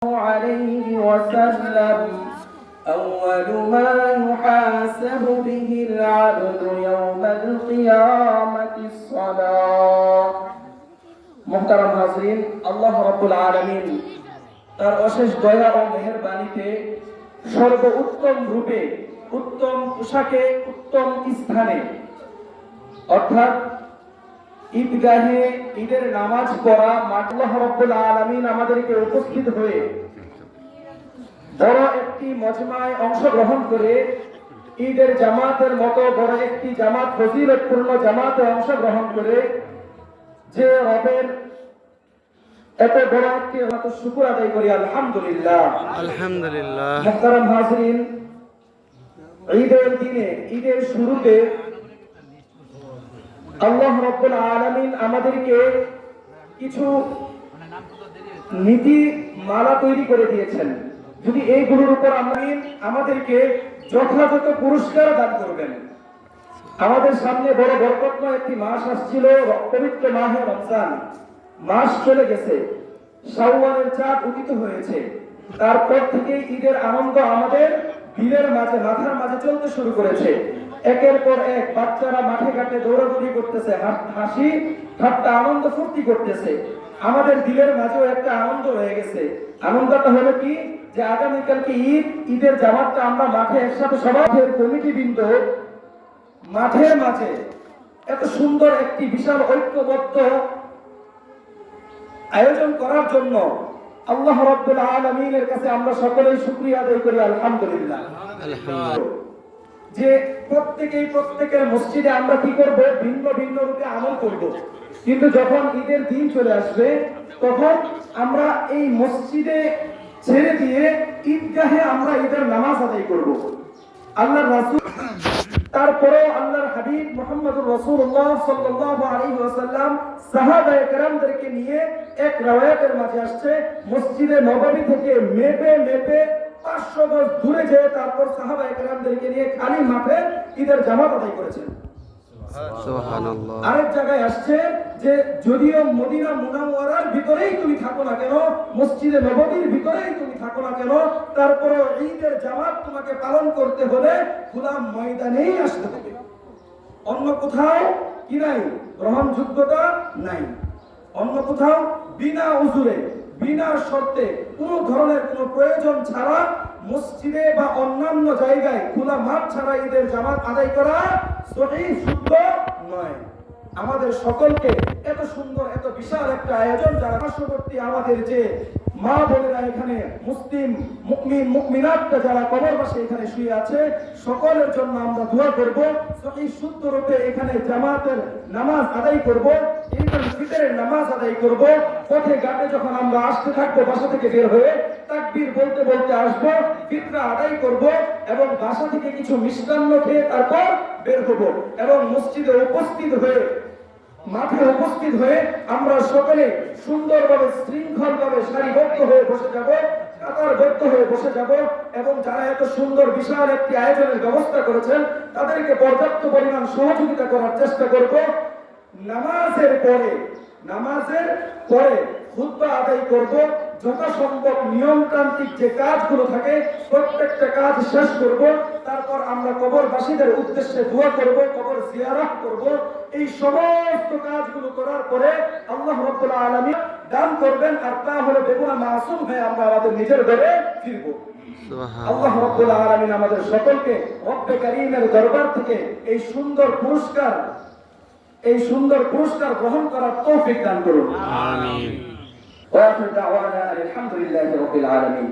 عليه وسلم أول ما يحاسب به العبد يوم القيامة الصلاة محترم হাজরিন আল্লাহ রাব্বুল আলামিন তার অশেষ দয়া ও মেহেরবানিতে সর্বোত্তম রূপে উত্তম পোশাকে উত্তম স্থানে অর্থাৎ ঈদগাহে ঈদের নামাজ পড়া আল্লাহ রাব্বুল আলামিন আমাদেরকে উপস্থিত হয়ে বড় একটি মজমায় অংশগ্রহণ করে ঈদের জামাতের মতো বড় একটি জামাত ফজিলতপূর্ণ জামাতে অংশগ্রহণ করে যে রবের এত বড় একটি শুকর আদায় করি আলহামদুলিল্লাহ আলহামদুলিল্লাহ। মুহতারাম হাজরিন, ঈদের দিনে ঈদের শুরুতে আল্লাহ রাব্বুল আলামিন আমাদেরকে কিছু নীতি মালা তৈরি করে দিয়েছেন। যদি এইগুলোর উপর আমাদেরকে যথাযথ পুরস্কার দান করবেন। আমাদের সামনে বড় বরকতময় একটি মাস আসছিল, পবিত্র মাহে রমজান মাস চলে গেছে, শাওয়ালের চাঁদ উদিত হয়েছে। তারপর থেকে ঈদের আনন্দ আমাদের দিলের মাঝে মাথার মাঝে চলতে শুরু করেছে। একের পর এক বাচ্চারা মাঠে ঘাটে দৌড়াদৌড়ি করতেছে, হাসি ঠাট্টা আনন্দ ফুর্তি করতেছে। আমাদের দিলের মাঝেও একটা আনন্দ রয়ে গেছে। আনন্দটা হলো কি, যে আগামীকালকে ঈদের জামাতটা আমরা মাঠে একসাথে সবাই কমিটি বৃন্দ মাঠের মাঝে এত সুন্দর একটি বিশাল ঐক্যবদ্ধ আয়োজন করার জন্য আল্লাহ রাব্বুল আলামিনের কাছে আমরা সকলেই শুকরিয়া আদায় করি আলহামদুলিল্লাহ। যে প্রত্যেকের মসজিদে আমরা কি করব, ভিন্ন ভিন্ন রূপে আমল করব, কিন্তু যখন ঈদের দিন চলে আসবে তখন আমরা এই মসজিদে ছেড়ে দিয়ে ঈদগাহে আমরা ঈদের নামাজ আদায় করব। আল্লাহর রাসূল তারপরে আল্লাহর হাবিব মুহাম্মদুর রাসূলুল্লাহ সাল্লাল্লাহু আলাইহি ওয়াসাল্লাম সাহাবায়ে কেরামদেরকে নিয়ে এক রওয়ায়াতের মাঝে আসছে, মসজিদে নববী থেকে মেপে 500 গজ দূরে যেয়ে তারপর সাহাবায়ে কেরামদেরকে নিয়ে খালি মাঠে ঈদের জামাত আদায় করেছেন। সুবহানাল্লাহ। আরেক জায়গায় আসছে যে যদিও মদিনা মুনাওয়ারার ভিতরেই তুমি থাকো না কেন, মসজিদে নববীর ভিতরেই তুমি থাকো না কেন, তারপরে ঈদের জামাত তোমাকে পালন করতে হলে খোলা ময়দানেই আসতে হবে। অন্য কোথাও কি নাই, গ্রহণযোগ্যতা নাই। অন্য কোথাও বিনা উজুরে বিনা শর্তে কোনো ধরনের কোনো প্রয়োজন ছাড়া মসজিদে বা অন্যান্য জায়গায় খোলা মাঠ ছাড়া ঈদের জামাত আদায় করা সঠিক শুদ্ধ নয়। আমাদের সকলকে এত সুন্দর এত বিশাল একটা আয়োজন, যারা পার্শ্ববর্তী আমাদের যে মা বোনেরা এখানে মুসলিম মুমিন মুমিনাতরা যারা কবরবাসী এখানে শুয়ে আছে, সকলের জন্য আমরা দোয়া করব, সঠিক শুদ্ধ রূপে এখানে জামাতের নামাজ আদায় করব, ঈদের ফিতরের নামাজ আদায় করব। পথে ঘাটে যখন আমরা আসতে থাকবো, বাসা থেকে বের হয়ে তাকবীর বলতে বলতে আসবো, ফিতরা আদায় করব এবং বাসা থেকে কিছু মিষ্টান্ন খেয়ে তারপর বের হব এবং মসজিদে উপস্থিত হয়ে মাঠে উপস্থিত হয়ে আমরা সকলে সুন্দরভাবে শৃঙ্খলভাবে সারিবদ্ধ হয়ে বসে যাব, কাতারবদ্ধ হয়ে বসে যাব এবং যারা এত সুন্দর বিশাল একটি আয়োজনের ব্যবস্থা করেছেন তাদেরকে পর্যাপ্ত পরিমাণ সহযোগিতা করার চেষ্টা করব। নামাজের পরে খুতবা আদায় করব। যথাসম্ভব নিয়মতান্ত্রিক যে কাজগুলো থাকে প্রত্যেকটা কাজ শেষ করব। তারপর আমরা কবরবাসীদের উদ্দেশ্যে দোয়া করব, কবর জিয়ারত করব। এই সমস্ত কাজগুলো করার পরে আল্লাহ রাব্বুল আলামিন দান করবেন, আর তা হলো বেগুনা মাসুম হয়ে আমরা আমাদের নিজের ঘরে ফিরব। আল্লাহ রাব্বুল আলামিন আমাদের সকলকে রব্বে কারীমের দরবার থেকে এই সুন্দর পুরস্কার গ্রহণ করার তৌফিক দান করুন। আমিন। ওয়া আখিরু দাওয়ানা আলহামদুলিল্লাহি রাব্বিল আলামিন।